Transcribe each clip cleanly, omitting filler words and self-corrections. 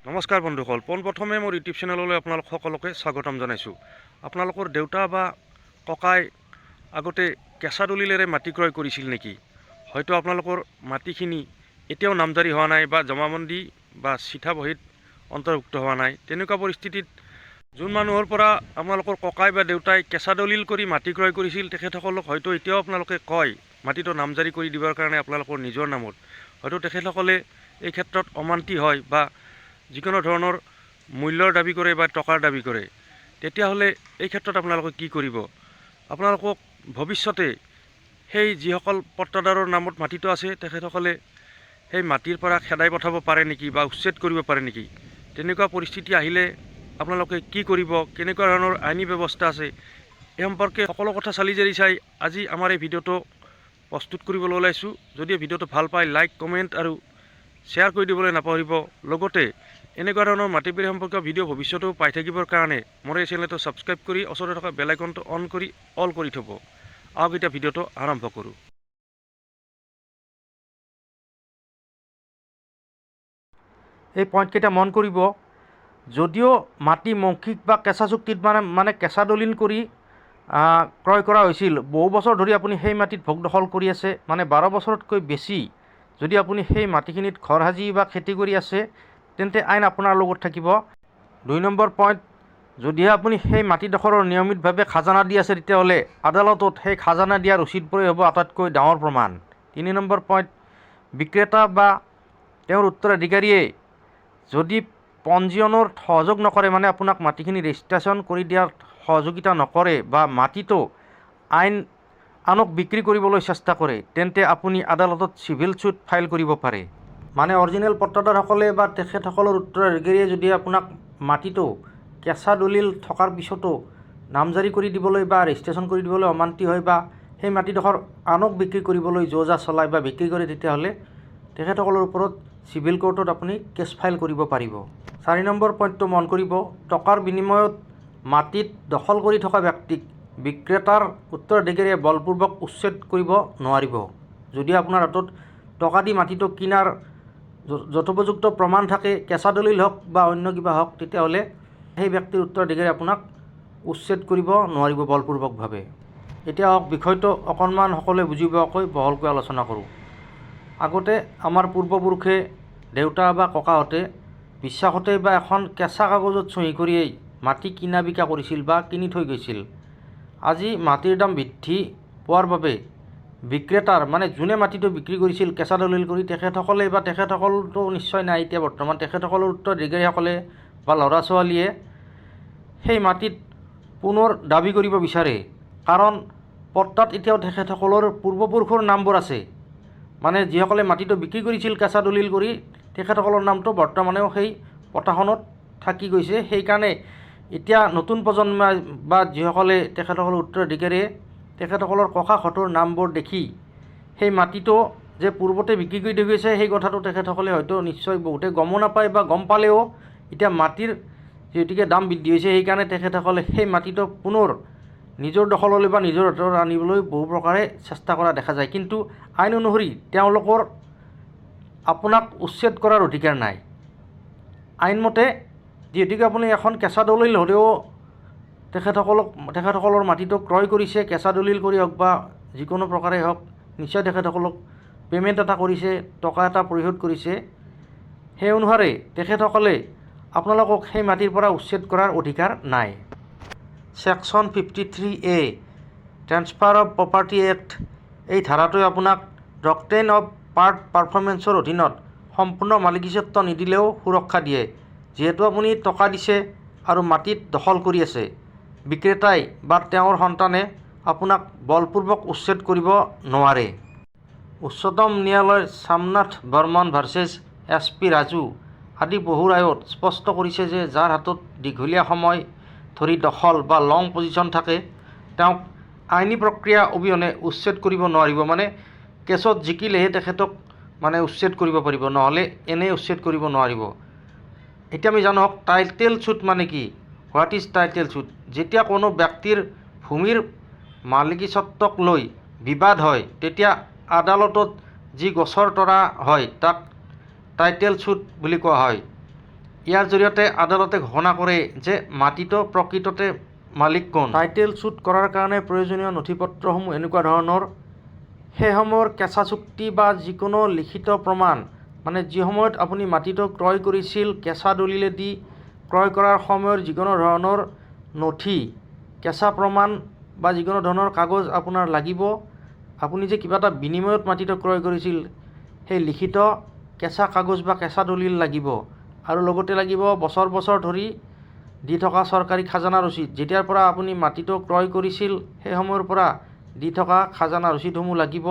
নমস্কাৰ বন্ধুসকল, পোনপ্ৰথমে মোৰ ইউটিউব চেনেললৈ আপোনালোক সকলোকে স্বাগতম জনাইছোঁ। আপোনালোকৰ দেউতা বা ককাই আগতে কেঁচা দলিলেৰে মাটি ক্ৰয় কৰিছিল নেকি? হয়তো আপোনালোকৰ মাটিখিনি এতিয়াও নামজাৰি হোৱা নাই বা জমাবন্দী বা চিঠা বহীত অন্তৰ্ভুক্ত হোৱা নাই। তেনেকুৱা পৰিস্থিতিত যোন মানুহৰ পৰা আপোনালোকৰ ককাই বা দেউতাই কেঁচা দলিল কৰি মাটি ক্ৰয় কৰিছিল, তেখেতসকলক হয়তো এতিয়াও আপোনালোকে কয় মাটিটো নামজাৰি কৰি দিবৰ কাৰণে আপোনালোকৰ নিজৰ নামত। হয়তো তেখেতসকলে এই ক্ষেত্ৰত অমান্তি হয় বা যিকোনো ধৰণৰ মূল্যৰ দাবী কৰে বা টকাৰ দাবী কৰে। তেতিয়াহ'লে এই ক্ষেত্ৰত আপোনালোকে কি কৰিব? আপোনালোকক ভৱিষ্যতে সেই যিসকল পট্টাদাৰৰ নামত মাটিটো আছে, তেখেতসকলে সেই মাটিৰ পৰা খেদাই পঠাব পাৰে নেকি বা উচ্ছেদ কৰিব পাৰে নেকি? তেনেকুৱা পৰিস্থিতি আহিলে আপোনালোকে কি কৰিব? কেনেকুৱা ধৰণৰ আইনী ব্যৱস্থা আছে? এই সম্পৰ্কে সকলো কথা চালি জাৰি চাই আজি আমাৰ এই ভিডিঅ'টো প্ৰস্তুত কৰিবলৈ ওলাইছোঁ। যদি ভিডিঅ'টো ভাল পায় লাইক, কমেণ্ট আৰু শ্বেয়াৰ কৰি দিবলৈ নাপাহৰিব। লগতে এনেকুৱা ধৰণৰ মাটি বাৰী সম্পৰ্কীয় ভিডিঅ' ভৱিষ্যতেও পাই থাকিবৰ কাৰণে মোৰ এই চেনেলটো ছাবস্ক্ৰাইব কৰি ওচৰতে থকা বেল আইকনটো অন কৰি অল কৰি থ'ব। আহক এতিয়া ভিডিঅ'টো আৰম্ভ কৰোঁ। এই পইণ্টকেইটা মন কৰিব। যদিও মাটি মৌখিক বা কেঁচা চুক্তিত মানে কেঁচা দলিল কৰি ক্ৰয় কৰা হৈছিল, বহু বছৰ ধৰি আপুনি সেই মাটিত ভোগ দখল কৰি আছে, মানে 12 বছৰতকৈ বেছি যদি আপুনি সেই মাটিখিনিত ঘৰ সাজি বা খেতি কৰি আছে, তেন্তে আইন আপোনাৰ লগত থাকিব। 2 নম্বৰ পইণ্ট, যদিহে আপুনি সেই মাটিডোখৰৰ নিয়মিতভাৱে খাজানা দি আছে, তেতিয়াহ'লে আদালতত সেই খাজানা দিয়াৰ ৰচিদবোৰেই হ'ব আটাইতকৈ ডাঙৰ প্ৰমাণ। 3 নম্বৰ পইণ্ট, বিক্ৰেতা বা তেওঁৰ উত্তৰাধিকাৰীয়ে যদি পঞ্জীয়নৰ সহযোগ নকৰে, মানে আপোনাক মাটিখিনি ৰেজিষ্ট্ৰেশ্যন কৰি দিয়াৰ সহযোগিতা নকৰে বা মাটিটো আনক বিক্ৰী কৰিবলৈ চেষ্টা কৰে, তেন্তে আপুনি আদালতত চিভিল ছুট ফাইল কৰিব পাৰে। মানে অৰিজিনেল পট্টাদাৰসকলে বা তেখেতসকলৰ উত্তৰাধিকাৰীয়ে যদি আপোনাক মাটিটো কেঁচা দলিল থকাৰ পিছতো নামজাৰি কৰি দিবলৈ বা ৰেজিষ্ট্ৰেশ্যন কৰি দিবলৈ অমান্তি হয় বা সেই মাটিডোখৰ আনক বিক্ৰী কৰিবলৈ যো-জা চলায় বা বিক্ৰী কৰে, তেতিয়াহ'লে তেখেতসকলৰ ওপৰত চিভিল কোৰ্টত আপুনি কেছ ফাইল কৰিব পাৰিব। 4 নম্বৰ পইণ্টটো মন কৰিব, টকাৰ বিনিময়ত মাটিত দখল কৰি থকা ব্যক্তিক বিক্ৰেতাৰ উত্তৰাধিকাৰীয়ে বলপূৰ্বক উচ্ছেদ কৰিব নোৱাৰিব। যদি আপোনাৰ হাতত টকা দি মাটিটো কিনাৰ যথোপযুক্ত প্ৰমাণ থাকে, কেঁচা দলিল হওক বা অন্য কিবা হওক, তেতিয়াহ'লে সেই ব্যক্তিৰ উত্তৰাধিকাৰী আপোনাক উচ্ছেদ কৰিব নোৱাৰিব বলপূৰ্বকভাৱে। এতিয়া হওক বিষয়টো অকণমান সকলোৱে বুজি পোৱাকৈ বহলকৈ আলোচনা কৰোঁ। আগতে আমাৰ পূৰ্বপুৰুষে দেউতা বা ককাহঁতে বিশ্বাসতে বা এখন কেঁচা কাগজত চহী কৰিয়েই মাটি কিনা বিকা কৰিছিল বা কিনি থৈ গৈছিল। আজি মাটিৰ দাম বৃদ্ধি পোৱাৰ বাবে বিক্ৰেতাৰ, মানে যোনে মাটিটো বিক্ৰী কৰিছিল কেঁচা দলিল কৰি, তেখেতসকলে বা তেখেতসকলতো নিশ্চয় নাই এতিয়া বৰ্তমান, তেখেতসকলৰ উত্তৰাধিকাৰীসকলে বা ল'ৰা ছোৱালীয়ে সেই মাটিত পুনৰ দাবী কৰিব বিচাৰে। কাৰণ পট্টাত এতিয়াও তেখেতসকলৰ পূৰ্বপুৰুষৰ নামবোৰ আছে। মানে যিসকলে মাটিটো বিক্ৰী কৰিছিল কেঁচা দলিল কৰি, তেখেতসকলৰ নামটো বৰ্তমানেও সেই পটাখনত থাকি গৈছে। সেইকাৰণে এতিয়া নতুন প্ৰজন্মই বা যিসকলে তেখেতসকলৰ উত্তৰাধিকাৰীয়ে তেখেতসকলৰ ককাহঁতৰ নামবোৰ দেখি সেই মাটিটো যে পূৰ্বতে বিক্ৰী কৰি থৈ গৈছে, সেই কথাটো তেখেতসকলে হয়তো নিশ্চয় বহুতে গমো নাপায় বা গম পালেও এতিয়া মাটিৰ যিহেতুকে দাম বৃদ্ধি হৈছে, সেইকাৰণে তেখেতসকলে সেই মাটিটো পুনৰ নিজৰ দখললৈ বা নিজৰ হাতত আনিবলৈ বহু প্ৰকাৰে চেষ্টা কৰা দেখা যায়। কিন্তু আইন অনুসৰি তেওঁলোকৰ আপোনাক উচ্ছেদ কৰাৰ অধিকাৰ নাই। আইনমতে যিহেতুকে আপুনি এখন কেঁচা দলিল হ'লেও তেখেতসকলৰ মাটিটো ক্ৰয় কৰিছে, কেঁচা দলিল কৰি হওক বা যিকোনো প্ৰকাৰে হওক, নিশ্চয় তেখেতসকলক পে'মেণ্ট এটা কৰিছে, টকা এটা পৰিশোধ কৰিছে। সেই অনুসাৰে তেখেতসকলে আপোনালোকক সেই মাটিৰ পৰা উচ্ছেদ কৰাৰ অধিকাৰ নাই। Section 53A transfer of property act, এই ধাৰাটোৱে আপোনাক ডক্ট্ৰিন অফ পাৰ্ট পাৰফৰ্মেঞ্চৰ অধীনত সম্পূৰ্ণ মালিকীস্বত্ব নিদিলেও সুৰক্ষা দিয়ে। যিহেতু আপুনি টকা দিছে আৰু মাটিত দখল কৰি আছে, বিক্ৰেতাই বা তেওঁৰ সন্তানে আপোনাক বলপূৰ্বক উচ্ছেদ কৰিব নোৱাৰে। উচ্চতম ন্যায়ালয় সোমনাথ বৰ্মন ভাৰ্চেছ SP ৰাজু আদি বহু ৰায়ত স্পষ্ট কৰিছে যে যাৰ হাতত দীঘলীয়া সময় ধৰি দখল বা লং পজিশ্যন থাকে, তেওঁক আইনী প্ৰক্ৰিয়া অবিহনে উচ্ছেদ কৰিব নোৱাৰিব। মানে কেছত জিকিলেহে তেখেতক মানে উচ্ছেদ কৰিব পাৰিব, নহ'লে এনেই উচ্ছেদ কৰিব নোৱাৰিব। এতিয়া আমি জানো টাইটেল ছুট মানে কি? What is title suit? যেতিয়া কোনো ব্যক্তিৰ ভূমিৰ মালিকীস্বত্বক লৈ বিবাদ হয়, তেতিয়া আদালতত যি গোচৰ তৰা হয় তাক টাইটেল ছুট বুলি কোৱা হয়। ইয়াৰ জৰিয়তে আদালতে ঘোষণা কৰে যে মাটিটো প্ৰকৃততে মালিক কোন। টাইটেল শ্বুট কৰাৰ কাৰণে প্ৰয়োজনীয় নথিপত্ৰসমূহ এনেকুৱা ধৰণৰ, সেই সময়ৰ কেঁচা চুক্তি বা যিকোনো লিখিত প্ৰমাণ, মানে যি সময়ত আপুনি মাটিটো ক্ৰয় কৰিছিল কেঁচা দলিলেদি ক্ৰয় কৰাৰ সময়ৰ যিকোনো ধৰণৰ নথি, কেঁচা প্ৰমাণ বা যিকোনো ধৰণৰ কাগজ আপোনাৰ লাগিব। আপুনি যে কিবা এটা বিনিময়ত মাটিটো ক্ৰয় কৰিছিল সেই লিখিত কেঁচা কাগজ বা কেঁচা দলিল লাগিব। আৰু লগতে লাগিব বছৰ বছৰ ধৰি দি থকা চৰকাৰী খাজানা ৰচিদ। যেতিয়াৰ পৰা আপুনি মাটিটো ক্ৰয় কৰিছিল সেই সময়ৰ পৰা দি থকা খাজানা ৰচিদসমূহ লাগিব।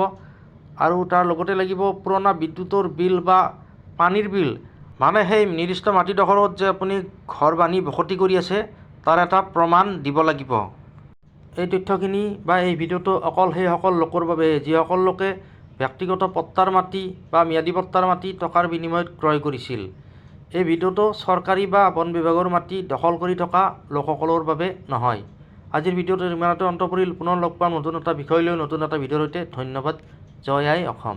আৰু তাৰ লগতে লাগিব পুৰণা বিদ্যুতৰ বিল বা পানীৰ বিল, মানে সেই নিৰ্দিষ্ট মাটিডোখৰত যে আপুনি ঘৰ বান্ধি বসতি কৰি আছে তাৰ এটা প্ৰমাণ দিব লাগিব। এই তথ্যখিনি বা এই ভিডিঅ'টো অকল সেইসকল লোকৰ বাবে যিসকল লোকে ব্যক্তিগত পট্টাৰ মাটি বা ম্যাদী পট্টাৰ মাটি টকাৰ বিনিময়ত ক্ৰয় কৰিছিল। এই ভিডিঅ'টো চৰকাৰী বা বন বিভাগৰ মাটি দখল কৰি থকা লোকসকলৰ বাবে নহয়। আজিৰ ভিডিঅ'টো ইমানতে অন্ত পৰিল। পুনৰ লগ পাম নতুন এটা বিষয় লৈ, নতুন এটা ভিডিঅ'ৰ সৈতে। ধন্যবাদ। জয় আই অসম।